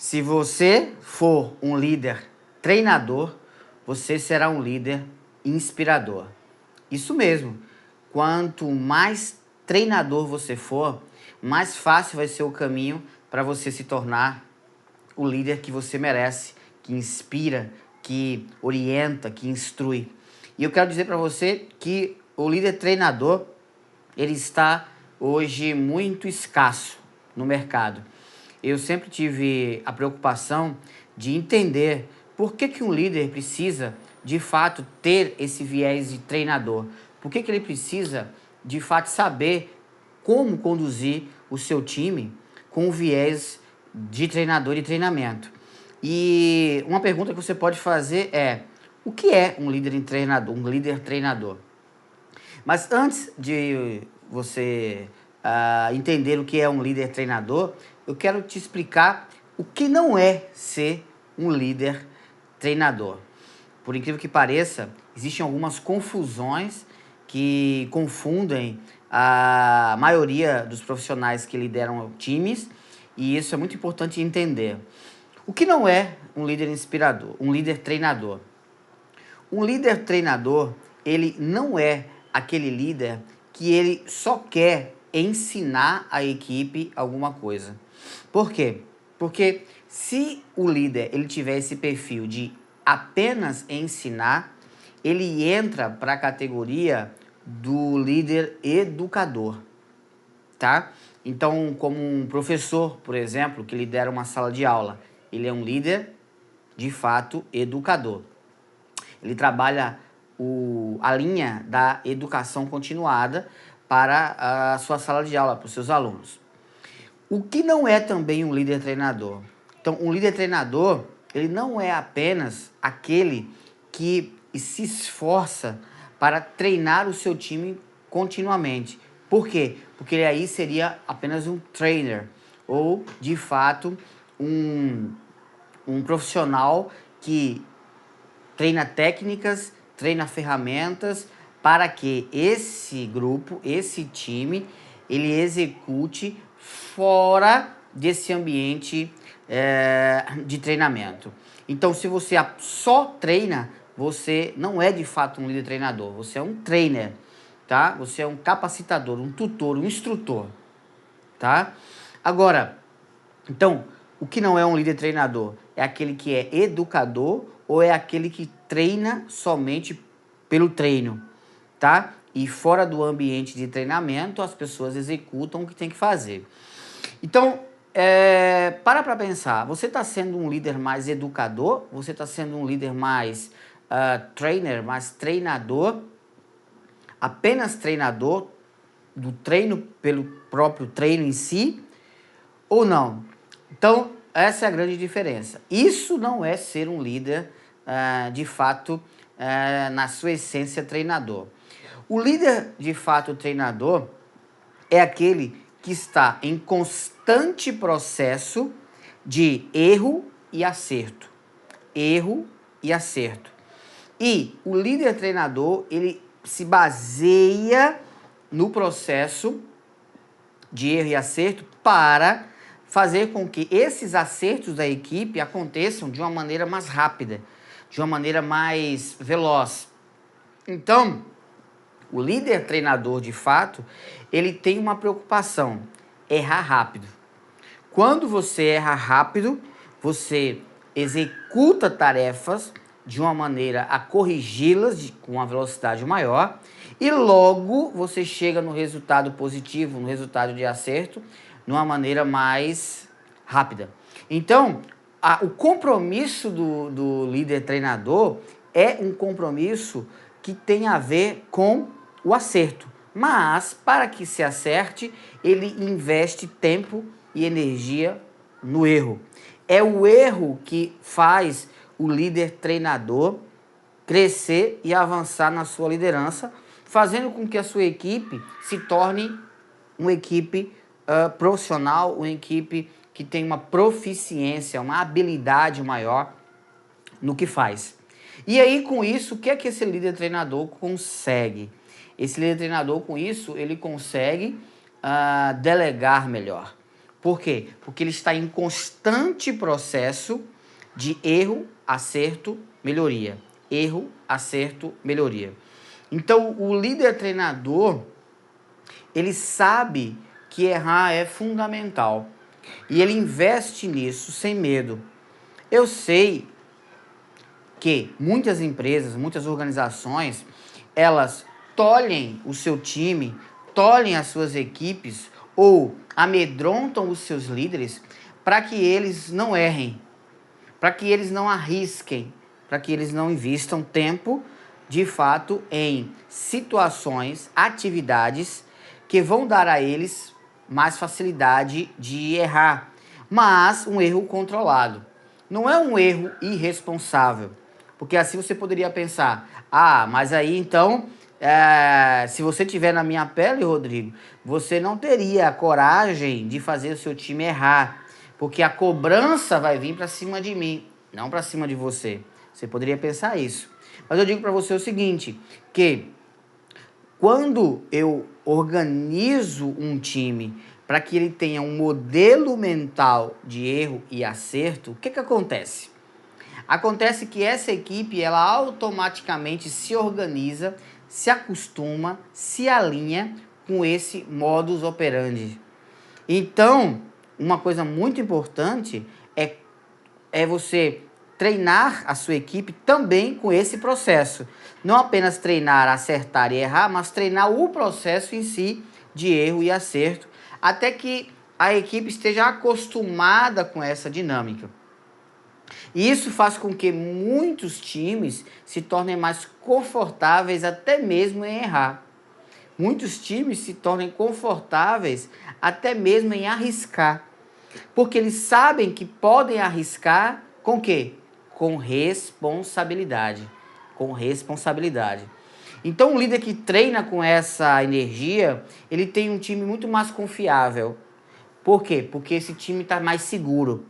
Se você for um líder treinador, você será um líder inspirador. Isso mesmo. Quanto mais treinador você for, mais fácil vai ser o caminho para você se tornar o líder que você merece, que inspira, que orienta, que instrui. E eu quero dizer para você que o líder treinador, ele está hoje muito escasso no mercado. Eu sempre tive a preocupação de entender por que um líder precisa, de fato, ter esse viés de treinador. Por que ele precisa, de fato, saber como conduzir o seu time com o viés de treinador e treinamento. E uma pergunta que você pode fazer é: o que é um líder treinador, um líder treinador? Mas antes de você entender o que é um líder treinador, eu quero te explicar o que não é ser um líder treinador. Por incrível que pareça, existem algumas confusões que confundem a maioria dos profissionais que lideram times, e isso é muito importante entender. O que não é um líder inspirador, um líder treinador? Um líder treinador, ele não é aquele líder que ele só quer ensinar a equipe alguma coisa. Por quê? Porque se o líder ele tiver esse perfil de apenas ensinar, ele entra para a categoria do líder educador, tá? Então, como um professor, por exemplo, que lidera uma sala de aula, ele é um líder, de fato, educador. Ele trabalha a linha da educação continuada para a sua sala de aula, para os seus alunos. O que não é também um líder treinador? Então, um líder treinador, ele não é apenas aquele que se esforça para treinar o seu time continuamente. Por quê? Porque ele aí seria apenas um trainer, ou, de fato, um profissional que treina técnicas, treina ferramentas para que esse grupo, esse time, ele execute fora desse ambiente de treinamento. Então, se você só treina, você não é de fato um líder treinador, você é um trainer, tá? Você é um capacitador, um tutor, um instrutor, tá? Agora, então, o que não é um líder treinador? É aquele que é educador ou é aquele que treina somente pelo treino, tá? E fora do ambiente de treinamento, as pessoas executam o que tem que fazer. Então, para pensar, você está sendo um líder mais educador? Você está sendo um líder mais trainer, mais treinador? Apenas treinador, do treino pelo próprio treino em si? Ou não? Então, essa é a grande diferença. Isso não é ser um líder, de fato, na sua essência, treinador. O líder, de fato, treinador, é aquele que está em constante processo de erro e acerto. Erro e acerto. E o líder treinador, ele se baseia no processo de erro e acerto para fazer com que esses acertos da equipe aconteçam de uma maneira mais rápida, de uma maneira mais veloz. Então, o líder treinador, de fato, ele tem uma preocupação: errar rápido. Quando você erra rápido, você executa tarefas de uma maneira a corrigi-las com uma velocidade maior e logo você chega no resultado positivo, no resultado de acerto, de uma maneira mais rápida. Então, o compromisso do líder treinador é um compromisso que tem a ver com o acerto. Mas, para que se acerte, ele investe tempo e energia no erro. É o erro que faz o líder treinador crescer e avançar na sua liderança, fazendo com que a sua equipe se torne uma equipe profissional, uma equipe que tem uma proficiência, uma habilidade maior no que faz. E aí, com isso, o que é que esse líder treinador consegue? Esse líder treinador, com isso, ele consegue delegar melhor, Por quê? Porque ele está em constante processo de erro, acerto, melhoria. Erro, acerto, melhoria. Então, o líder treinador, ele sabe que errar é fundamental. E ele investe nisso sem medo. Eu sei que muitas empresas, muitas organizações, elas tolhem o seu time, tolhem as suas equipes ou amedrontam os seus líderes para que eles não errem, para que eles não arrisquem, para que eles não invistam tempo, de fato, em situações, atividades que vão dar a eles mais facilidade de errar, mas um erro controlado. Não é um erro irresponsável, porque assim você poderia pensar, mas aí então, se você tiver na minha pele, Rodrigo, você não teria a coragem de fazer o seu time errar, porque a cobrança vai vir para cima de mim, não para cima de você. Você poderia pensar isso. Mas eu digo para você o seguinte, que quando eu organizo um time para que ele tenha um modelo mental de erro e acerto, o que acontece? Acontece que essa equipe, ela automaticamente se organiza, se acostuma, se alinha com esse modus operandi. Então, uma coisa muito importante é você treinar a sua equipe também com esse processo. Não apenas treinar, acertar e errar, mas treinar o processo em si de erro e acerto, até que a equipe esteja acostumada com essa dinâmica. E isso faz com que muitos times se tornem mais confortáveis até mesmo em errar. Muitos times se tornem confortáveis até mesmo em arriscar. Porque eles sabem que podem arriscar com o quê? Com responsabilidade. Com responsabilidade. Então, um líder que treina com essa energia, ele tem um time muito mais confiável. Por quê? Porque esse time está mais seguro.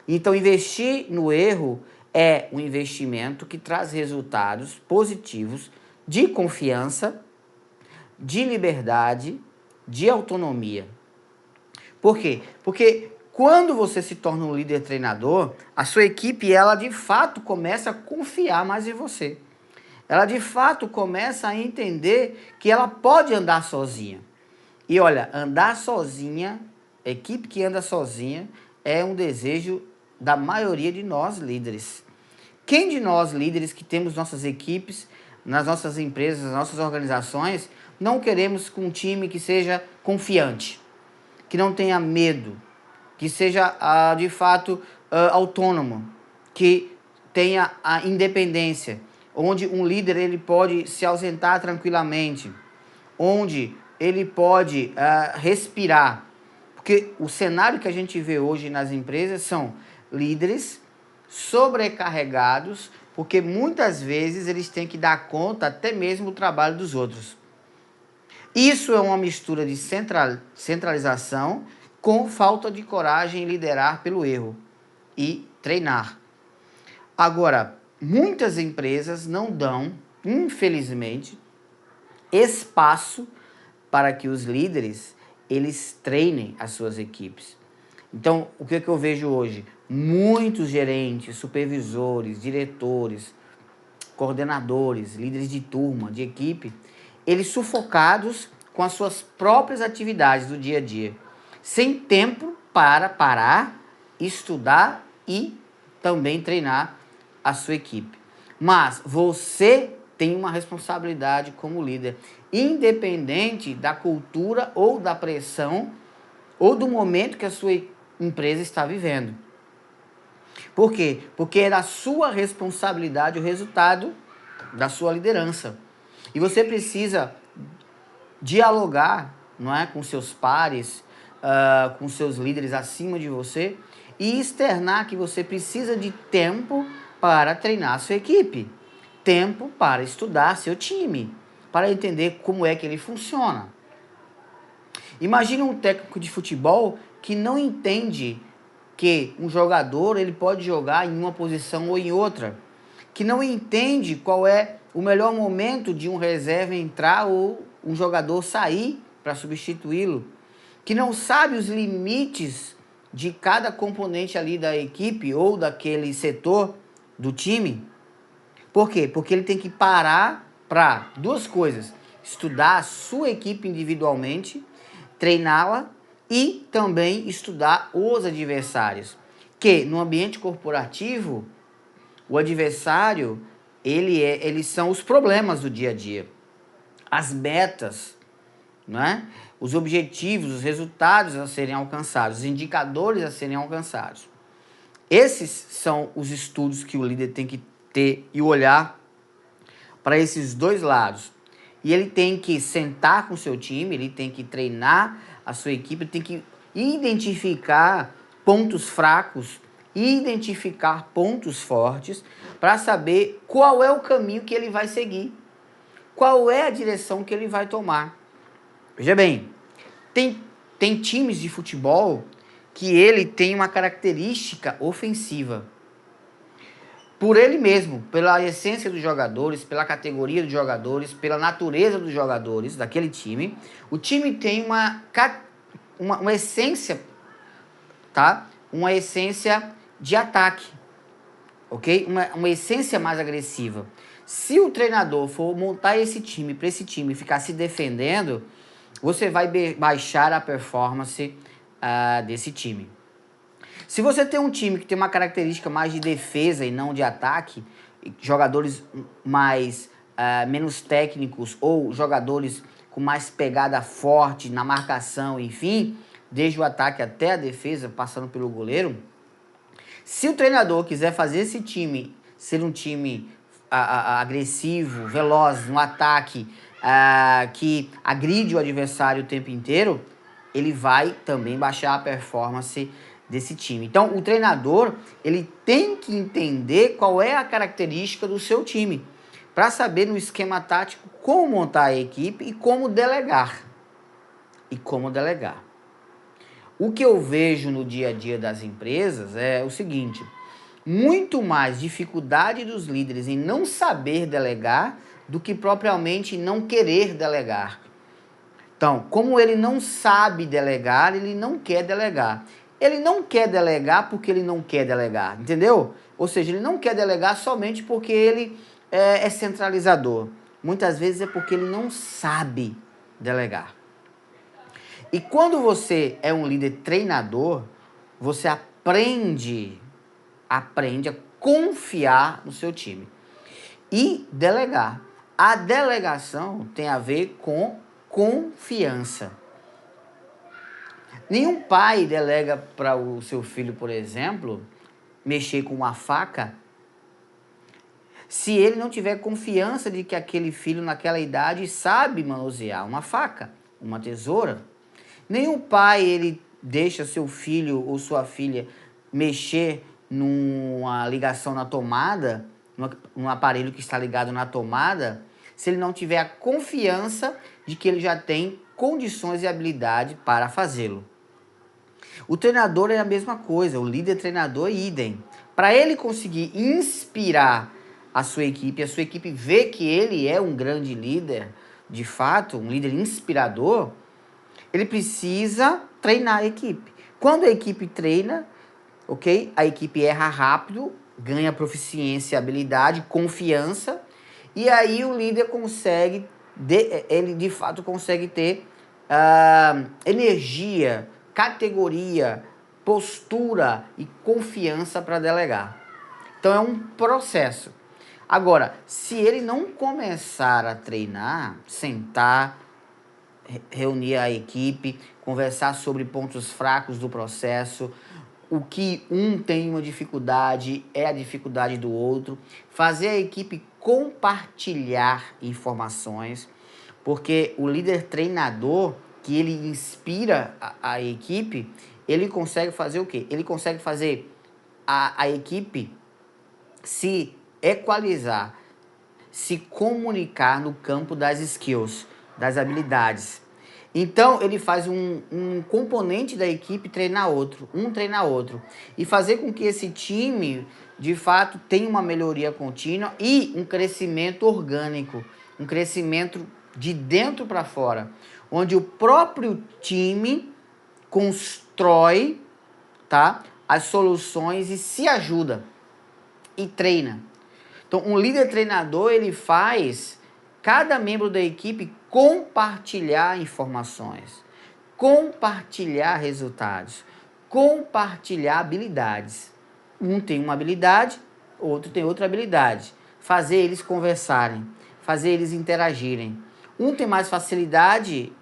Então, investir no erro é um investimento que traz resultados positivos de confiança, de liberdade, de autonomia. Por quê? Porque quando você se torna um líder treinador, a sua equipe, ela de fato começa a confiar mais em você. Ela de fato começa a entender que ela pode andar sozinha. E olha, andar sozinha, equipe que anda sozinha, é um desejo da maioria de nós líderes. Quem de nós líderes que temos nossas equipes, nas nossas empresas, nas nossas organizações, não queremos um time que seja confiante, que não tenha medo, que seja de fato autônomo, que tenha a independência, onde um líder ele pode se ausentar tranquilamente, onde ele pode respirar. Porque o cenário que a gente vê hoje nas empresas são líderes sobrecarregados, porque muitas vezes eles têm que dar conta até mesmo do trabalho dos outros. Isso é uma mistura de centralização com falta de coragem em liderar pelo erro e treinar. Agora, muitas empresas não dão, infelizmente, espaço para que os líderes eles treinem as suas equipes. Então, o que eu vejo hoje? Muitos gerentes, supervisores, diretores, coordenadores, líderes de turma, de equipe, eles sufocados com as suas próprias atividades do dia a dia, sem tempo para parar, estudar e também treinar a sua equipe. Mas você tem uma responsabilidade como líder, independente da cultura ou da pressão ou do momento que a sua empresa está vivendo. Por quê? Porque é da sua responsabilidade o resultado da sua liderança. E você precisa dialogar, não é, com seus pares, com seus líderes acima de você e externar que você precisa de tempo para treinar a sua equipe, tempo para estudar seu time, para entender como é que ele funciona. Imagina um técnico de futebol que não entende que um jogador ele pode jogar em uma posição ou em outra, que não entende qual é o melhor momento de um reserva entrar ou um jogador sair para substituí-lo, que não sabe os limites de cada componente ali da equipe ou daquele setor do time. Por quê? Porque ele tem que parar para duas coisas: estudar a sua equipe individualmente, treiná-la e também estudar os adversários. Que no ambiente corporativo, o adversário, eles são os problemas do dia a dia, as metas, né? Os objetivos, os resultados a serem alcançados, os indicadores a serem alcançados. Esses são os estudos que o líder tem que ter e olhar para esses dois lados. E ele tem que sentar com o seu time, ele tem que treinar a sua equipe, tem que identificar pontos fracos, identificar pontos fortes, para saber qual é o caminho que ele vai seguir, qual é a direção que ele vai tomar. Veja bem, tem times de futebol que ele tem uma característica ofensiva. Por ele mesmo, pela essência dos jogadores, pela categoria dos jogadores, pela natureza dos jogadores daquele time, o time tem uma essência, tá? Uma essência de ataque, ok? Uma essência mais agressiva. Se o treinador for montar esse time para esse time ficar se defendendo, você vai baixar a performance desse time. Se você tem um time que tem uma característica mais de defesa e não de ataque, jogadores menos técnicos ou jogadores com mais pegada forte na marcação, enfim, desde o ataque até a defesa, passando pelo goleiro, se o treinador quiser fazer esse time ser um time agressivo, veloz, no ataque, que agride o adversário o tempo inteiro, ele vai também baixar a performance desse time. Então, o treinador, ele tem que entender qual é a característica do seu time, para saber no esquema tático como montar a equipe e como delegar. O que eu vejo no dia a dia das empresas é o seguinte: muito mais dificuldade dos líderes em não saber delegar do que propriamente não querer delegar. Então, como ele não sabe delegar, ele não quer delegar. Ele não quer delegar porque ele não quer delegar, entendeu? Ou seja, ele não quer delegar somente porque ele é centralizador. Muitas vezes é porque ele não sabe delegar. E quando você é um líder treinador, você aprende a confiar no seu time e delegar. A delegação tem a ver com confiança. Nenhum pai delega para o seu filho, por exemplo, mexer com uma faca, se ele não tiver confiança de que aquele filho naquela idade sabe manusear uma faca, uma tesoura. Nenhum pai ele deixa seu filho ou sua filha mexer numa ligação na tomada, num aparelho que está ligado na tomada, se ele não tiver a confiança de que ele já tem condições e habilidade para fazê-lo. O treinador é a mesma coisa, o líder treinador é idem. Para ele conseguir inspirar a sua equipe ver que ele é um grande líder, de fato, um líder inspirador, ele precisa treinar a equipe. Quando a equipe treina, ok? A equipe erra rápido, ganha proficiência, habilidade, confiança, e aí o líder consegue, ele de fato consegue ter energia, categoria, postura e confiança para delegar. Então é um processo. Agora, se ele não começar a treinar, sentar, reunir a equipe, conversar sobre pontos fracos do processo, o que um tem uma dificuldade é a dificuldade do outro, fazer a equipe compartilhar informações, porque o líder treinador, que ele inspira a equipe, ele consegue fazer o quê? Ele consegue fazer a equipe se equalizar, se comunicar no campo das skills, das habilidades. Então, ele faz um componente da equipe treinar outro, um treinar outro. E fazer com que esse time, de fato, tenha uma melhoria contínua e um crescimento orgânico, um crescimento de dentro para fora, onde o próprio time constrói, tá? As soluções e se ajuda e treina. Então, um líder treinador, ele faz cada membro da equipe compartilhar informações, compartilhar resultados, compartilhar habilidades. Um tem uma habilidade, outro tem outra habilidade. Fazer eles conversarem, fazer eles interagirem. Um tem mais facilidade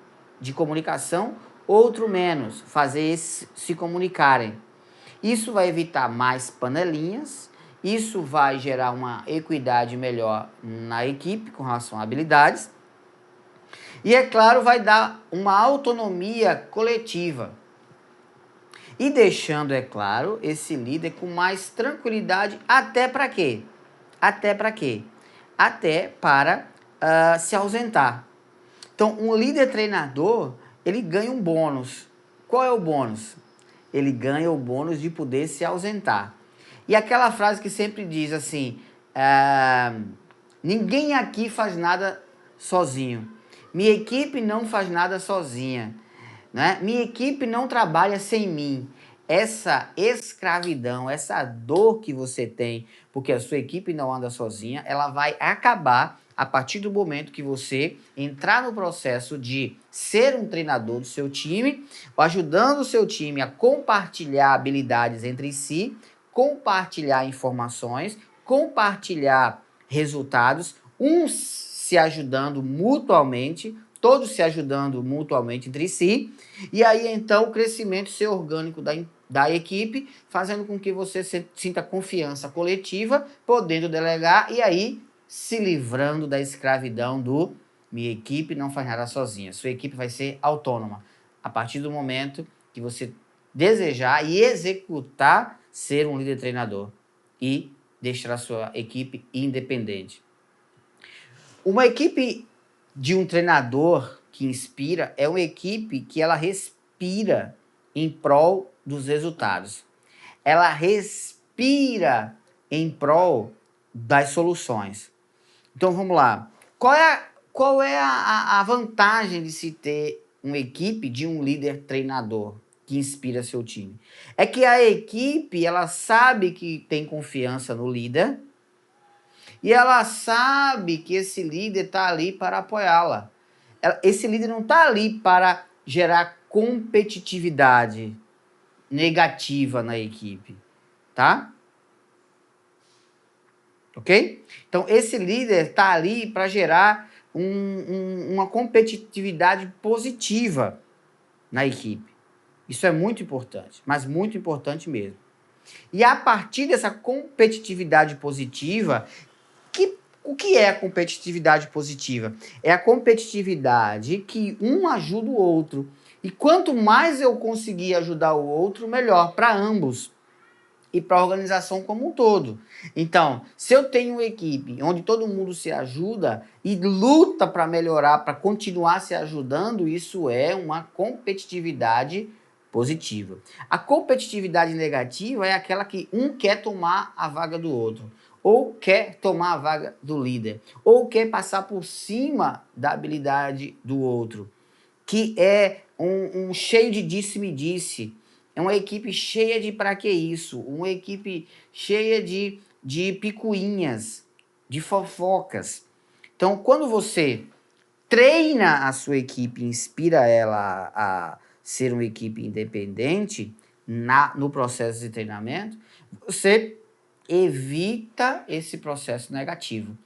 de comunicação, outro menos. Fazer eles se comunicarem. Isso vai evitar mais panelinhas, isso vai gerar uma equidade melhor na equipe com relação a habilidades. E, é claro, vai dar uma autonomia coletiva. E deixando, é claro, esse líder com mais tranquilidade, até para quê? Até para quê? Até para se ausentar. Então, um líder treinador, ele ganha um bônus. Qual é o bônus? Ele ganha o bônus de poder se ausentar. E aquela frase que sempre diz assim, ninguém aqui faz nada sozinho. Minha equipe não faz nada sozinha. Né? Minha equipe não trabalha sem mim. Essa escravidão, essa dor que você tem, porque a sua equipe não anda sozinha, ela vai acabar a partir do momento que você entrar no processo de ser um treinador do seu time, ajudando o seu time a compartilhar habilidades entre si, compartilhar informações, compartilhar resultados, uns se ajudando mutuamente, todos se ajudando mutuamente entre si, e aí então o crescimento ser orgânico da equipe, fazendo com que você sinta confiança coletiva, podendo delegar e aí se livrando da escravidão do minha equipe não faz nada sozinha. Sua equipe vai ser autônoma a partir do momento que você desejar e executar ser um líder treinador e deixar a sua equipe independente. Uma equipe de um treinador que inspira é uma equipe que ela respira em prol dos resultados. Ela respira em prol das soluções. Então vamos lá. Qual é a vantagem de se ter uma equipe de um líder treinador que inspira seu time? É que a equipe ela sabe que tem confiança no líder e ela sabe que esse líder está ali para apoiá-la. Esse líder não está ali para gerar competitividade negativa na equipe, tá? Ok? Então, esse líder está ali para gerar uma competitividade positiva na equipe. Isso é muito importante, mas muito importante mesmo. E a partir dessa competitividade positiva, o que é a competitividade positiva? É a competitividade que um ajuda o outro. E quanto mais eu conseguir ajudar o outro, melhor para ambos e para a organização como um todo. Então, se eu tenho uma equipe onde todo mundo se ajuda e luta para melhorar, para continuar se ajudando, isso é uma competitividade positiva. A competitividade negativa é aquela que um quer tomar a vaga do outro, ou quer tomar a vaga do líder, ou quer passar por cima da habilidade do outro, que é um cheio de disse-me-disse. É uma equipe cheia de pra que isso? Uma equipe cheia de picuinhas, de fofocas. Então, quando você treina a sua equipe, inspira ela a ser uma equipe independente no processo de treinamento, você evita esse processo negativo,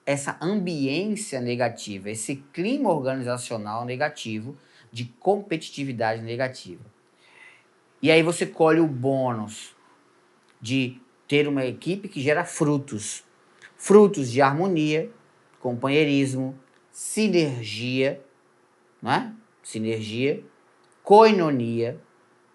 essa ambiência negativa, esse clima organizacional negativo de competitividade negativa. E aí você colhe o bônus de ter uma equipe que gera frutos. Frutos de harmonia, companheirismo, sinergia, não é? Sinergia, koinonia,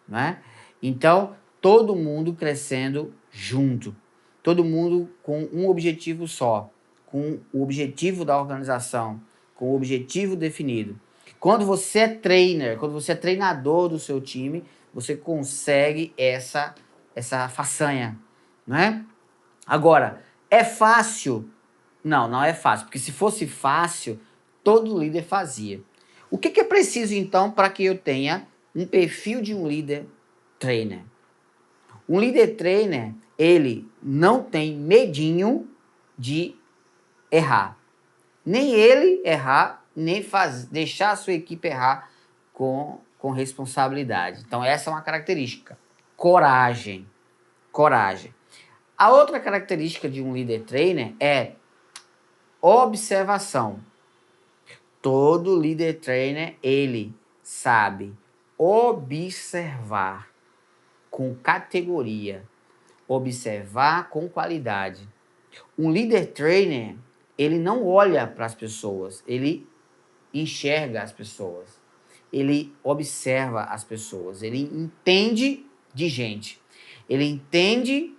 não é? Então, todo mundo crescendo junto. Todo mundo com um objetivo só, com o objetivo da organização, com o objetivo definido. Quando você é trainer, quando você é treinador do seu time, você consegue essa façanha, não é? Agora, é fácil? Não, não é fácil, porque se fosse fácil, todo líder fazia. O que é preciso, então, para que eu tenha um perfil de um líder trainer. Um líder trainer, ele não tem medinho de errar. Nem ele errar, nem deixar a sua equipe errar com responsabilidade. Então, essa é uma característica. Coragem. Coragem. A outra característica de um líder trainer é observação. Todo líder trainer, ele sabe observar com categoria, observar com qualidade. Um líder trainer, ele não olha para as pessoas, ele enxerga as pessoas, ele observa as pessoas, ele entende de gente, ele entende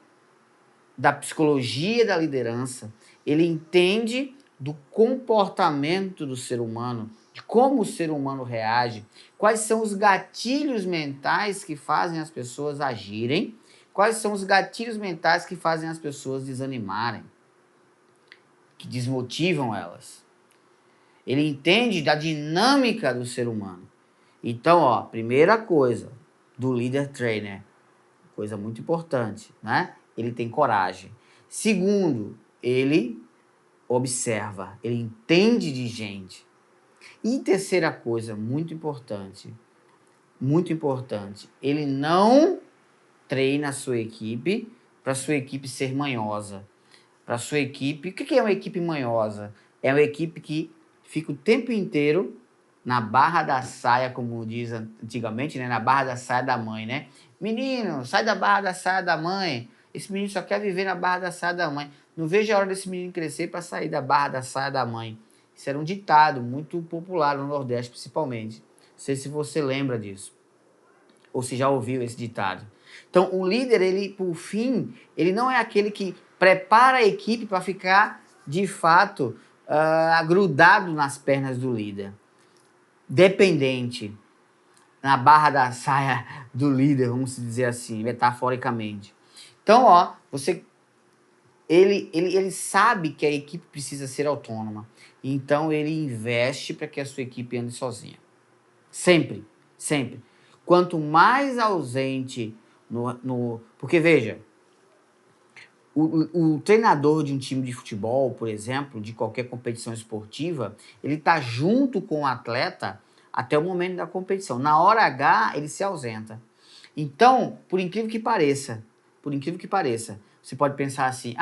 da psicologia da liderança, ele entende do comportamento do ser humano, de como o ser humano reage, quais são os gatilhos mentais que fazem as pessoas agirem, quais são os gatilhos mentais que fazem as pessoas desanimarem, que desmotivam elas. Ele entende da dinâmica do ser humano. Então, ó, primeira coisa do líder trainer, coisa muito importante, né? Ele tem coragem. Segundo, ele observa, ele entende de gente. E terceira coisa, muito importante, ele não treina a sua equipe para a sua equipe ser manhosa. Para a sua equipe, o que é uma equipe manhosa? É uma equipe que fica o tempo inteiro na barra da saia, como diz antigamente, né? Na barra da saia da mãe, né? Menino, sai da barra da saia da mãe. Esse menino só quer viver na barra da saia da mãe. Não vejo a hora desse menino crescer para sair da barra da saia da mãe. Isso era um ditado muito popular no Nordeste, principalmente. Não sei se você lembra disso, ou se já ouviu esse ditado. Então, o líder, ele, por fim, ele não é aquele que prepara a equipe para ficar, de fato, grudado nas pernas do líder. Dependente, na barra da saia do líder, vamos dizer assim, metaforicamente. Então, ó, ele sabe que a equipe precisa ser autônoma. Então, ele investe para que a sua equipe ande sozinha. Sempre, sempre. Quanto mais ausente porque, veja, o treinador de um time de futebol, por exemplo, de qualquer competição esportiva, ele está junto com o atleta até o momento da competição. Na hora H, ele se ausenta. Então, por incrível que pareça, você pode pensar assim,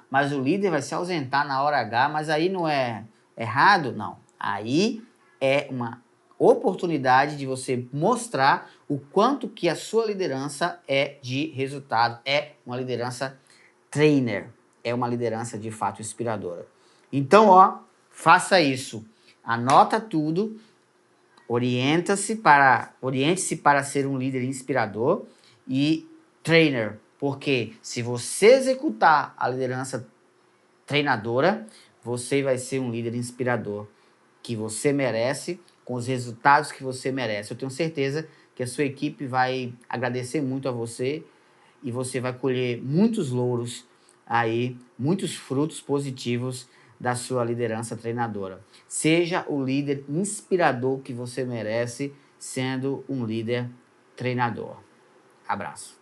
mas o líder vai se ausentar na hora H, mas aí não é errado? Não. Aí é uma oportunidade de você mostrar o quanto que a sua liderança é de resultado, é uma liderança trainer, é uma liderança de fato inspiradora. Então, ó, faça isso. Anota tudo, oriente-se para ser um líder inspirador e trainer, porque se você executar a liderança treinadora, você vai ser um líder inspirador que você merece, com os resultados que você merece. Eu tenho certeza que a sua equipe vai agradecer muito a você e você vai colher muitos louros aí, muitos frutos positivos da sua liderança treinadora. Seja o líder inspirador que você merece, sendo um líder treinador. Abraço.